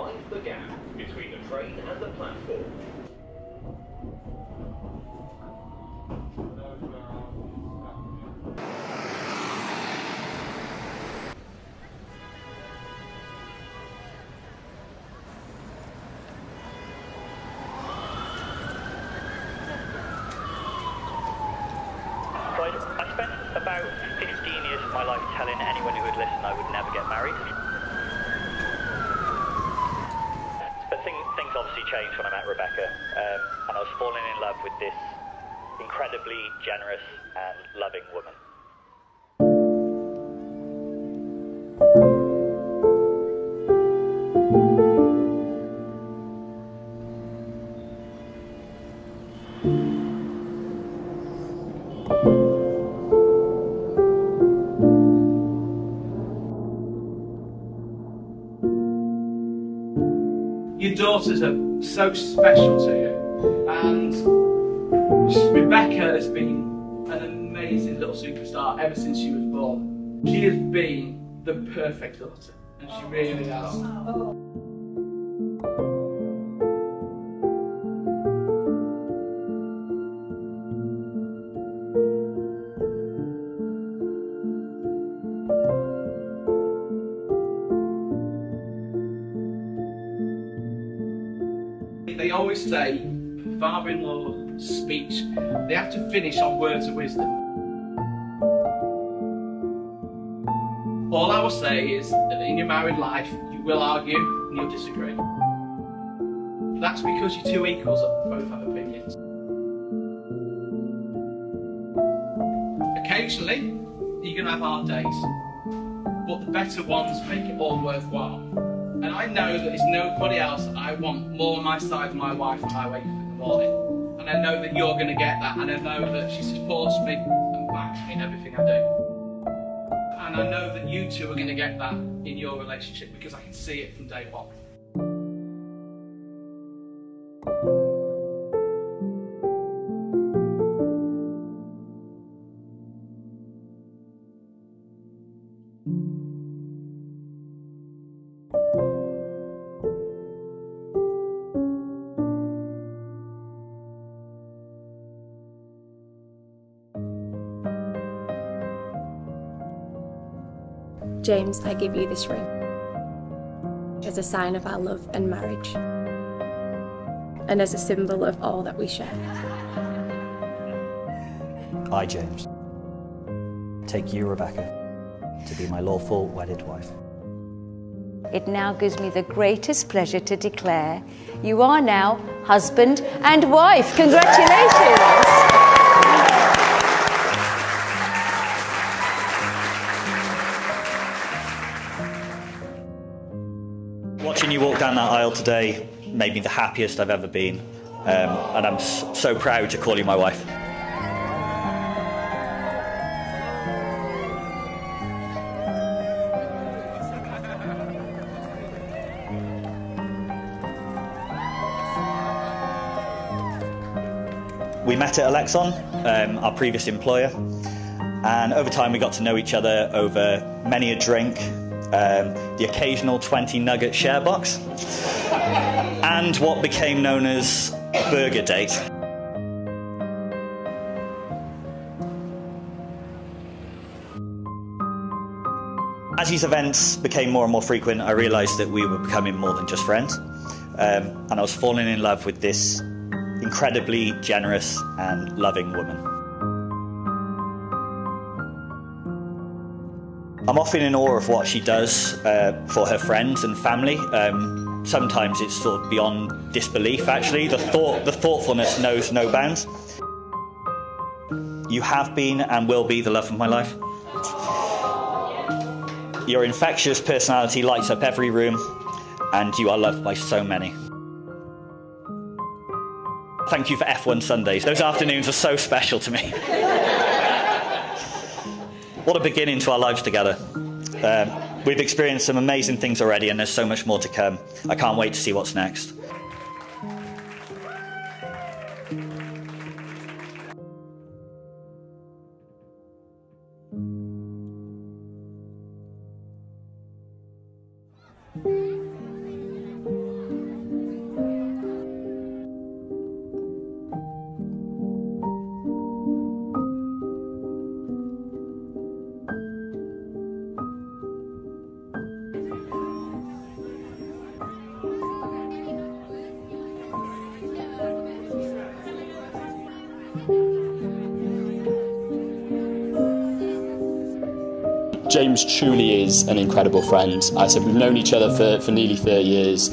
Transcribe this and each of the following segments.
Mind the gap between the train and the platform. I spent about 15 years of my life telling anyone who would listen I would never get married. But things obviously changed when I met Rebecca, and I was falling in love with this incredibly generous and loving woman. Your daughters are so special to you, and Rebecca has been an amazing little superstar ever since she was born. She has been the perfect daughter, and she really has. They always say, father-in-law's speech, they have to finish on words of wisdom. All I will say is that in your married life, you will argue and you'll disagree. That's because you two equals both have opinions. Occasionally, you're going to have hard days, but the better ones make it all worthwhile. And I know that there's nobody else that I want more on my side than my wife when I wake up in the morning. And I know that you're going to get that, and I know that she supports me and backs me in everything I do. And I know that you two are going to get that in your relationship because I can see it from day one. James, I give you this ring as a sign of our love and marriage, and as a symbol of all that we share. I, James, take you, Rebecca, to be my lawful wedded wife. It now gives me the greatest pleasure to declare you are now husband and wife. Congratulations! Watching you walk down that aisle today made me the happiest I've ever been, and I'm so proud to call you my wife. We met at Alexon, our previous employer, and over time we got to know each other over many a drink, the occasional 20 nugget share box, and what became known as burger date. As these events became more and more frequent, I realised that we were becoming more than just friends, and I was falling in love with this incredibly generous and loving woman. I'm often in awe of what she does for her friends and family. Sometimes it's sort of beyond disbelief, actually. The thoughtfulness knows no bounds. You have been and will be the love of my life. Your infectious personality lights up every room, and you are loved by so many. Thank you for F1 Sundays. Those afternoons are so special to me. What a beginning to our lives together. We've experienced some amazing things already, and there's so much more to come. I can't wait to see what's next. James truly is an incredible friend. I said we've known each other for nearly 30 years,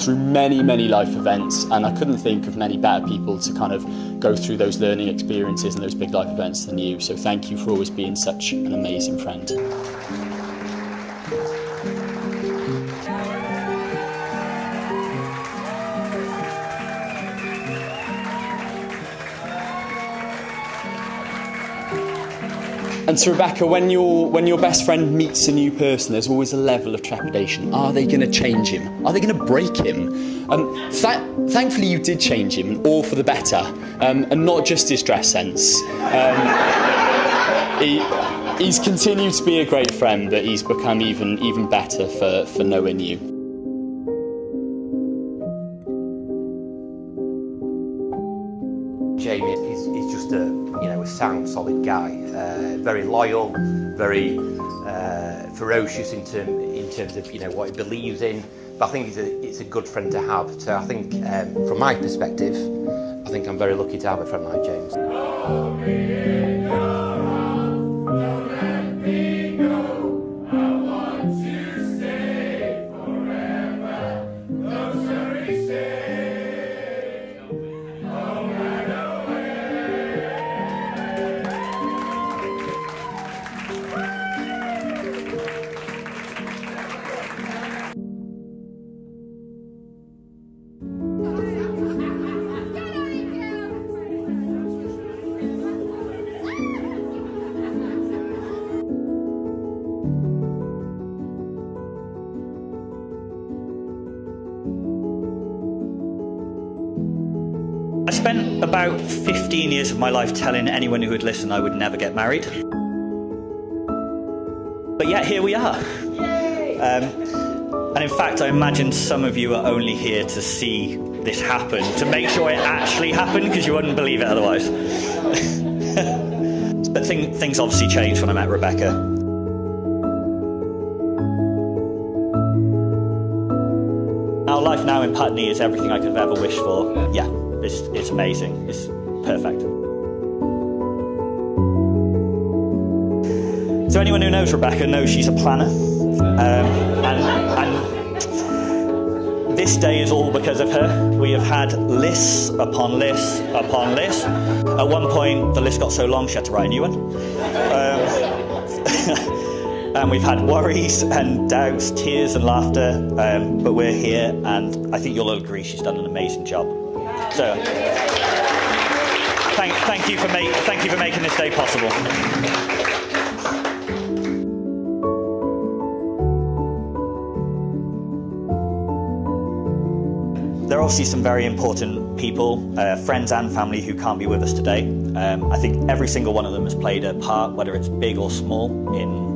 through many, many life events, and I couldn't think of many better people to kind of go through those learning experiences and those big life events than you. So thank you for always being such an amazing friend. And so Rebecca, when your best friend meets a new person, there's always a level of trepidation. Are they going to change him? Are they going to break him? Thankfully you did change him, all for the better, and not just his dress sense. He's continued to be a great friend, but he's become even better for knowing you. Jamie is just a sound, solid guy. Very loyal, very ferocious in terms of what he believes in. But I think it's a good friend to have. So I think, from my perspective, I think I'm very lucky to have a friend like James. I spent about 15 years of my life telling anyone who would listen I would never get married. But yet here we are. And in fact, I imagine some of you are only here to see this happen, to make sure it actually happened, because you wouldn't believe it otherwise. But things obviously changed when I met Rebecca. Our life now in Putney is everything I could have ever wished for. Yeah. It's amazing. It's perfect. So anyone who knows Rebecca knows she's a planner. And this day is all because of her. We have had lists upon lists upon lists. At one point, the list got so long she had to write a new one. And we've had worries and doubts, tears and laughter, but we're here, and I think you'll all agree she's done an amazing job. So, thank you for making this day possible. There are obviously some very important people, friends and family, who can't be with us today. I think every single one of them has played a part, whether it's big or small, in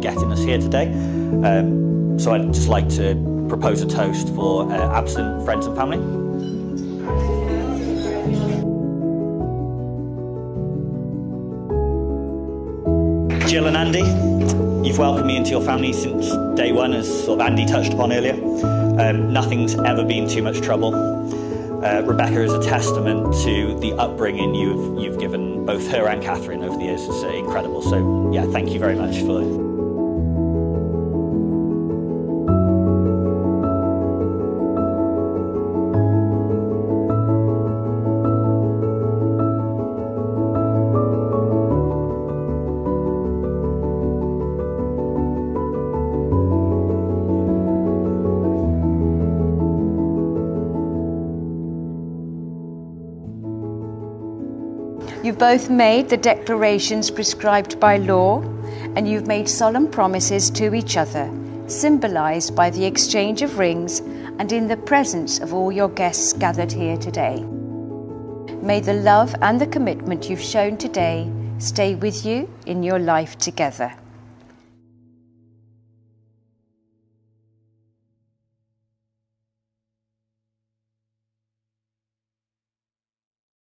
getting us here today. So I'd just like to propose a toast for absent friends and family. Jill and Andy, you've welcomed me into your family since day one, as sort of Andy touched upon earlier. Nothing's ever been too much trouble. Rebecca is a testament to the upbringing you've given both her and Catherine over the years. It's incredible. So yeah, thank you very much for. You've both made the declarations prescribed by law, and you've made solemn promises to each other, symbolised by the exchange of rings and in the presence of all your guests gathered here today. May the love and the commitment you've shown today stay with you in your life together.